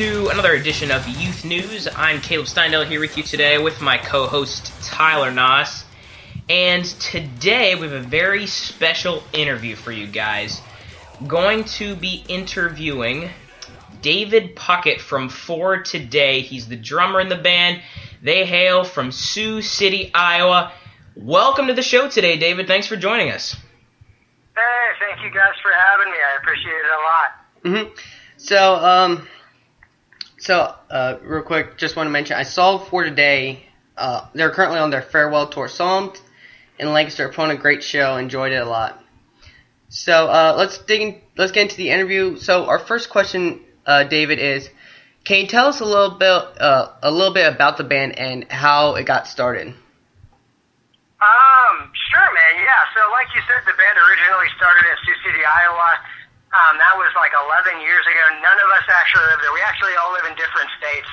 to another edition of Youth News. I'm Caleb Steindale here with you today with my co-host Tyler Noss. And today we have a very special interview for you guys. Going to be interviewing David Puckett from For Today. He's the drummer in the band. They hail from Sioux City, Iowa. Welcome to the show today, David. Thanks for joining us. Hey, thank you guys for having me. I appreciate it a lot. Mm-hmm. So, real quick, just want to mention, I saw For Today, they're currently on their farewell tour. Saw them in Lancaster, put on a great show, enjoyed it a lot. So, let's get into the interview. So, our first question, David, is, can you tell us a little bit about the band and how it got started? Sure, man, yeah. So, like you said, the band originally started in Sioux City, Iowa. That was like 11 years ago. None of us actually live there. We actually all live in different states.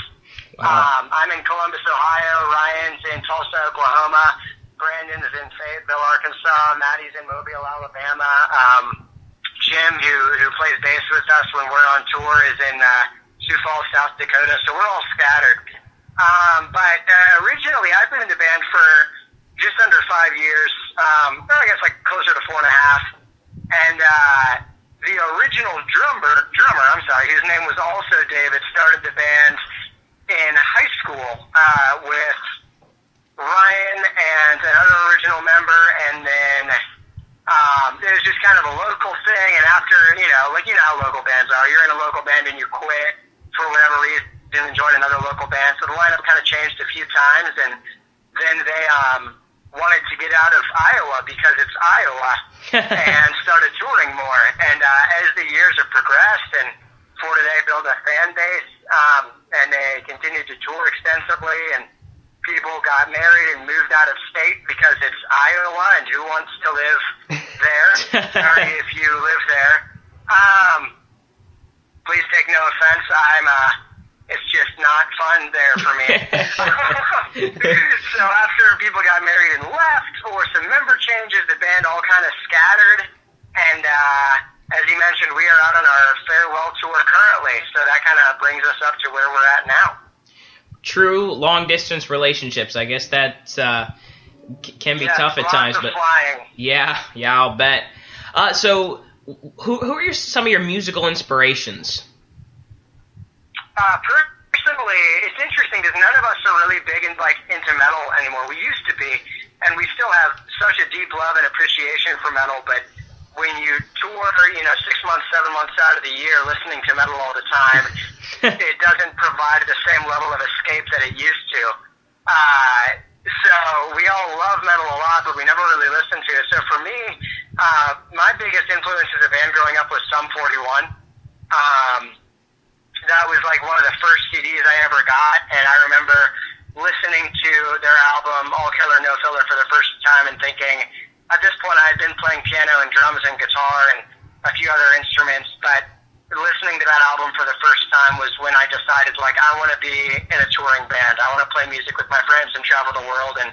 Wow. I'm in Columbus, Ohio. Ryan's in Tulsa, Oklahoma. Brandon's in Fayetteville, Arkansas. Maddie's in Mobile, Alabama. Jim, who plays bass with us when we're on tour, is in Sioux Falls, South Dakota. So we're all scattered. But originally, I've been in the band for just under 5 years. I guess like closer to 4.5. And the original drummer, his name was also David, started the band in high school with Ryan and another original member, and then it was just kind of a local thing. And after, you know how local bands are. You're in a local band and you quit for whatever reason and join another local band. So the lineup kind of changed a few times, and then they wanted to get out of Iowa because it's Iowa and started touring more. And as the years have progressed and For Today built a fan base, and they continued to tour extensively, and people got married and moved out of state because it's Iowa, and who wants to live there? Sorry if you live there. Please take no offense. It's just not fun there for me. So after people got married and left, or some member changes, the band all kind of scattered. And as you mentioned, we are out on our farewell tour currently. So that kind of brings us up to where we're at now. True long-distance relationships. I guess that can be tough at times. But flying. Yeah, I'll bet. So who are some of your musical inspirations? Personally, it's interesting because none of us are really big into metal anymore. We used to be, and we still have such a deep love and appreciation for metal, but when you tour, 6 months, 7 months out of the year listening to metal all the time, it doesn't provide the same level of escape that it used to. So we all love metal a lot, but we never really listened to it. So for me, my biggest influence as a band growing up was Sum 41. That was like one of the first CDs I ever got, and I remember listening to their album All Killer No Filler for the first time and thinking, at this point I had been playing piano and drums and guitar and a few other instruments, but listening to that album for the first time was when I decided, I want to be in a touring band. I want to play music with my friends and travel the world. And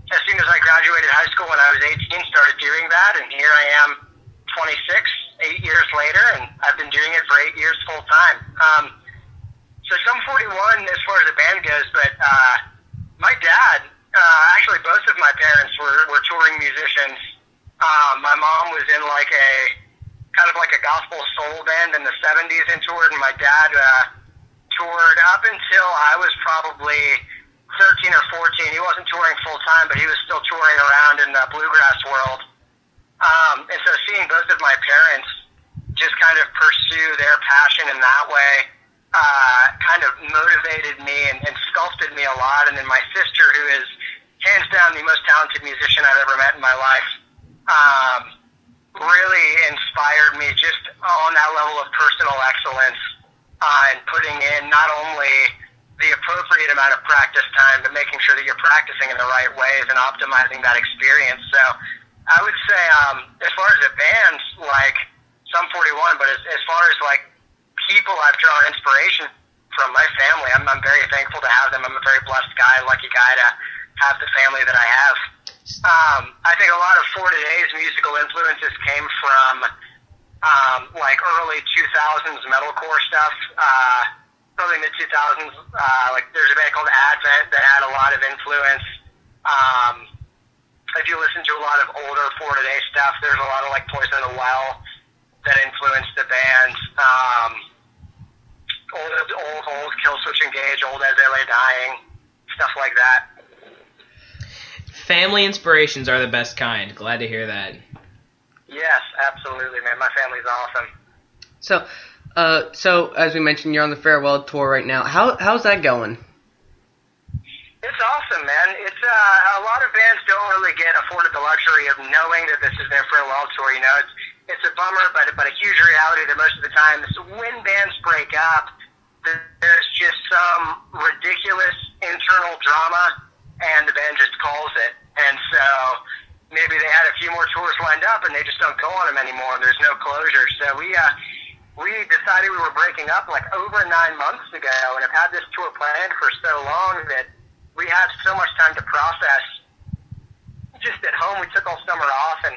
as soon as I graduated high school when I was 18, started doing that, and here I am 26, 8 years later, and I've been doing it for 8 years full time. So Sum 41 as far as the band goes, but my dad, actually both of my parents were touring musicians. My mom was in kind of like a gospel soul band in the 70s and toured, and my dad toured up until I was probably 13 or 14. He wasn't touring full time, but he was still touring around in the bluegrass world. And so seeing both of my parents just kind of pursue their passion in that way kind of motivated me and sculpted me a lot. And then my sister, who is hands down the most talented musician I've ever met in my life, really inspired me just on that level of personal excellence and putting in not only the appropriate amount of practice time, but making sure that you're practicing in the right ways and optimizing that experience. So I would say, as far as a band, Sum 41, but as far as people I've drawn inspiration from, my family, I'm very thankful to have them. I'm a very blessed guy, lucky guy to have the family that I have. I think a lot of For Today's musical influences came from like early 2000s metalcore stuff, early mid 2000s. Like there's a band called Advent that had a lot of influence. If you listen to a lot of older For Today stuff, there's a lot of like Poison the Well that influenced the band. Old Killswitch Engage, old As They Lay Dying, stuff like that. Family inspirations are the best kind. Glad to hear that. Yes, absolutely, man. My family's awesome. So as we mentioned, you're on the farewell tour right now. How's that going? It's awesome, man. It's a lot of bands don't really get afforded the luxury of knowing that this is their farewell tour. You know, it's a bummer, but a huge reality that most of the time, when bands break up, there's just some ridiculous internal drama, and the band just calls it. And so maybe they had a few more tours lined up, and they just don't go on them anymore. There's no closure. So we decided we were breaking up like over 9 months ago, and have had this tour planned for so long that we had so much time to process. Just at home, we took all summer off, and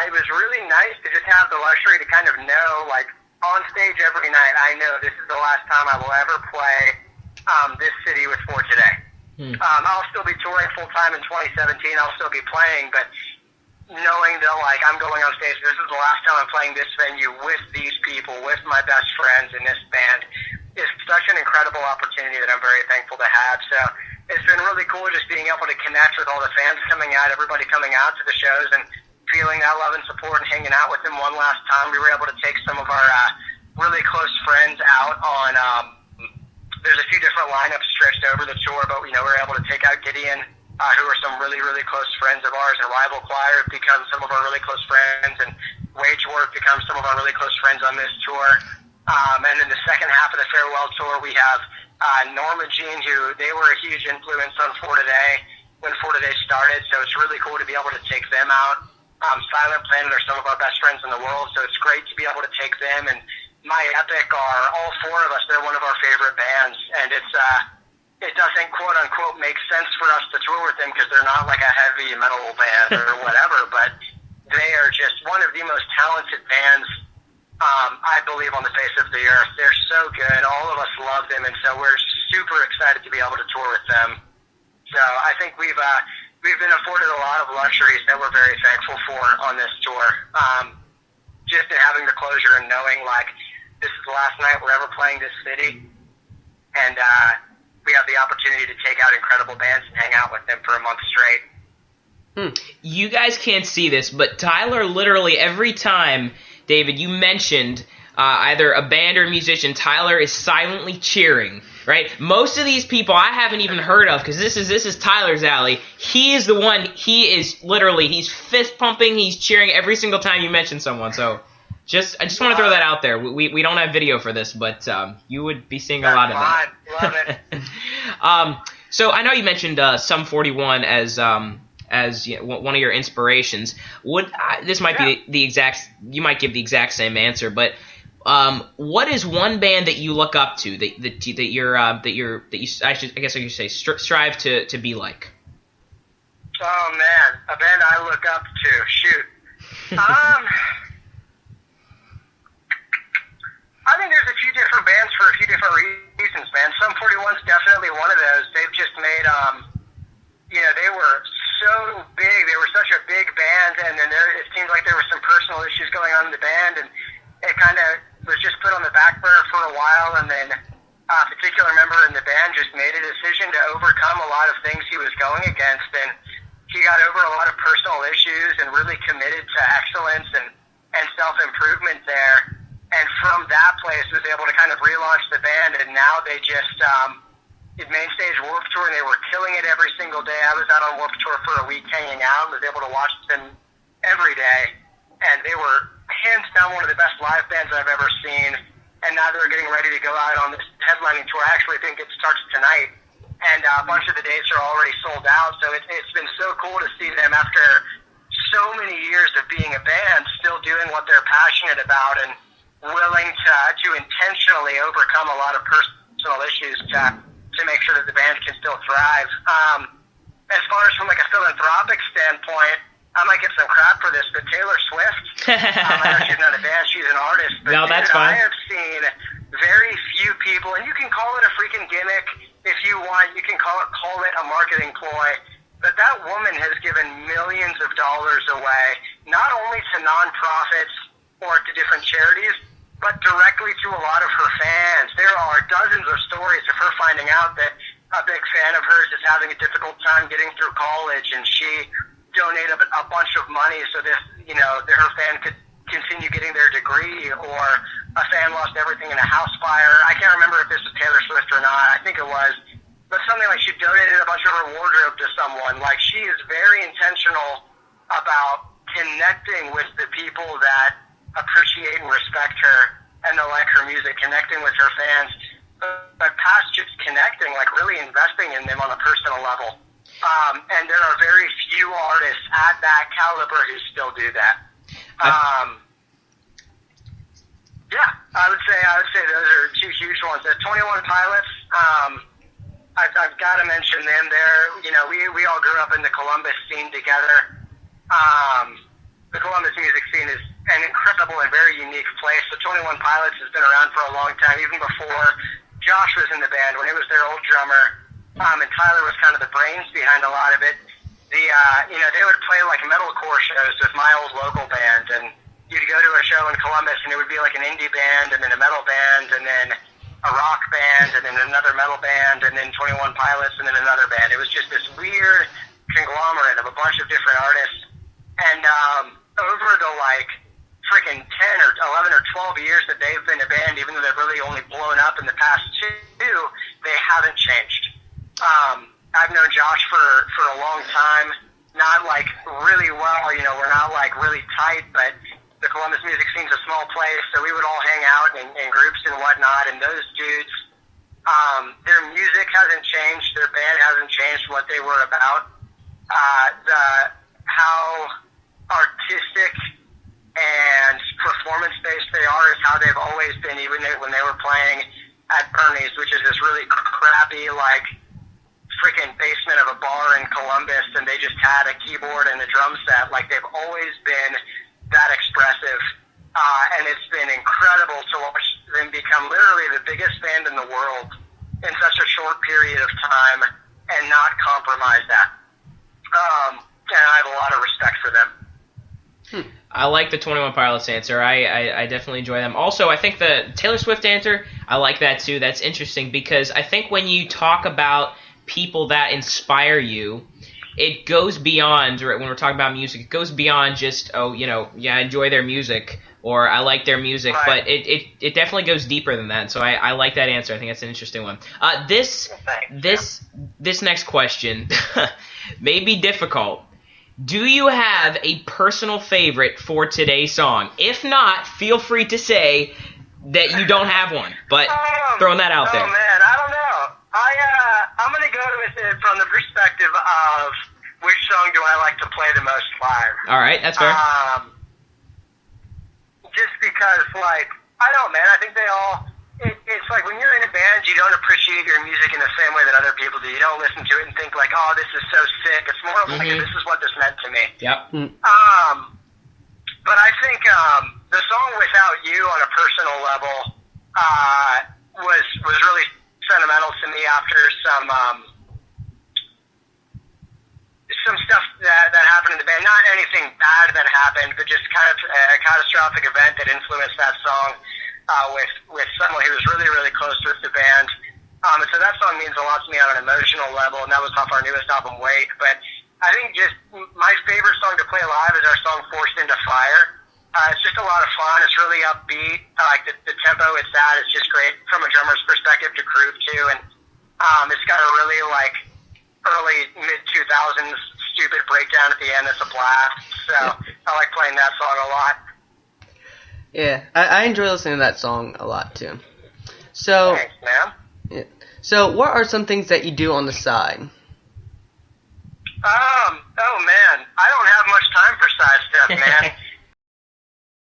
it was really nice to just have the luxury to kind of know, like, on stage every night, I know this is the last time I will ever play this city with For Today. I'll still be touring full-time in 2017. I'll still be playing, but knowing that, like, I'm going on stage, this is the last time I'm playing this venue with these people, with my best friends in this band, is such an incredible opportunity that I'm very thankful to have. So it's been really cool just being able to connect with all the fans coming out, everybody coming out to the shows, and feeling that love and support and hanging out with them one last time. We were able to take some of our really close friends out on, there's a few different lineups stretched over the tour, but, you know, we were able to take out Gideon, who are some really, really close friends of ours, and Rival Choir have become some of our really close friends, and Wage Work becomes some of our really close friends on this tour. And in the second half of the farewell tour, we have Norma Jean, who they were a huge influence on For Today when For Today started, so it's really cool to be able to take them out. Silent Planet are some of our best friends in the world, so it's great to be able to take them. And My Epic are, all four of us, they're one of our favorite bands, and it doesn't quote-unquote make sense for us to tour with them because they're not like a heavy metal band or whatever, but they are just one of the most talented bands, I believe, on the face of the earth. They're so good. All of us love them, and so we're super excited to be able to tour with them. So I think we've been afforded a lot of luxuries that we're very thankful for on this tour. Just in having the closure and knowing, like, this is the last night we're ever playing this city, and we have the opportunity to take out incredible bands and hang out with them for a month straight. You guys can't see this, but Tyler literally every time, David, you mentioned either a band or a musician, Tyler is silently cheering, right? Most of these people I haven't even heard of because this is Tyler's alley. He is the one, he's fist pumping, he's cheering every single time you mention someone. So I just want to throw that out there. We don't have video for this, but you would be seeing a lot of that. Love it. So I know you mentioned Sum 41 as you know, one of your inspirations. This might be the exact, you might give the exact same answer, but what is one band that you look up to I guess I should say strive to be like? Oh man, a band I look up to. Shoot. I think there's a few different bands for a few different reasons, man. Sum 41's definitely one of those. They've just made, they were so big. They were such a big band, and then it seemed like there were some personal issues going on in the band, and it kind of was just put on the back burner for a while, and then a particular member in the band just made a decision to overcome a lot of things he was going against, and he got over a lot of personal issues and really committed to excellence and self-improvement there. And from that place, was able to kind of relaunch the band, and now they just did main stage Warped Tour, and they were killing it every single day. I was out on Warped Tour for a week hanging out, and was able to watch them every day, and they were hands down one of the best live bands I've ever seen. And now they're getting ready to go out on this headlining tour. I actually think it starts tonight, and a bunch of the dates are already sold out. So it's been so cool to see them after so many years of being a band, still doing what they're passionate about and willing to intentionally overcome a lot of personal issues to make sure that the band can still thrive. As far as from like a philanthropic standpoint, I might get some crap for this, but Taylor Swift, I know she's not a band, she's an artist, but no, that's fine. I have seen very few people, and you can call it a freaking gimmick if you want, you can call it a marketing ploy, but that woman has given millions of dollars away, not only to nonprofits or to different charities, but directly to a lot of her fans. There are dozens of stories of her finding out that a big fan of hers is having a difficult time getting through college, and she donated a bunch of money so that, that her fan could continue getting their degree, or a fan lost everything in a house fire. I can't remember if this was Taylor Swift or not. I think it was. But something like she donated a bunch of her wardrobe to someone. Like, she is very intentional about connecting with the people that appreciate and respect her and that like her music, connecting with her fans. But past just connecting, like really investing in them on a personal level. And there are very few artists at that caliber who still do that. Yeah, I would say those are two huge ones. The 21 Pilots, I've got to mention them there. We all grew up in the Columbus scene together. The Columbus music scene is an incredible and very unique place. The 21 Pilots has been around for a long time, even before Josh was in the band, when it was their old drummer. And Tyler was kind of the brains behind a lot of it. They would play like metalcore shows with my old local band, and you'd go to a show in Columbus, and it would be like an indie band, and then a metal band, and then a rock band, and then another metal band, and then 21 Pilots, and then another band. It was just this weird conglomerate of a bunch of different artists. And over the freaking 10 or 11 or 12 years that they've been a band, even though they've really only blown up in the past two, they haven't changed. I've known Josh for a long time, not really well, we're not really tight, but the Columbus music scene's a small place, so we would all hang out in groups and whatnot, and those dudes, their music hasn't changed, their band hasn't changed what they were about. How artistic and performance-based they are is how they've always been, even when they were playing at Bernie's, which is this really crappy, freaking basement of a bar in Columbus, and they just had a keyboard and a drum set. They've always been that expressive, and it's been incredible to watch them become literally the biggest band in the world in such a short period of time and not compromise that. And I have a lot of respect for them. I like the 21 Pilots answer. I definitely enjoy them. Also, I think the Taylor Swift answer, I like that too. That's interesting because I think when you talk about people that inspire you, it goes beyond, when we're talking about music, it goes beyond just, I enjoy their music or I like their music, right. But it definitely goes deeper than that. So I like that answer. I think that's an interesting one. This next question may be difficult. Do you have a personal favorite for today's song? If not, feel free to say that you don't have one, but throwing that out there. Oh, man, I don't know. I'm going to go with it from the perspective of which song do I like to play the most live. All right, that's fair. Just because, I don't know, man, I think they all... It's like when you're in a band, you don't appreciate your music in the same way that other people do. You don't listen to it and think oh, this is so sick. It's more of this is what this meant to me. Yep. But I think the song Without You on a personal level was really sentimental to me after some stuff that happened in the band. Not anything bad that happened, but just kind of a catastrophic event that influenced that song. With someone who was really, really close with the band. And so that song means a lot to me on an emotional level, and that was off our newest album, Wait. But I think just my favorite song to play live is our song Forced Into Fire. It's just a lot of fun. It's really upbeat. I like the tempo it's at. It's just great from a drummer's perspective to groove to. And it's got a really, early, mid-2000s stupid breakdown at the end that's a blast. So I like playing that song a lot. Yeah, I enjoy listening to that song a lot too. So, thanks, man. Yeah. So, what are some things that you do on the side? Oh man, I don't have much time for side stuff, man.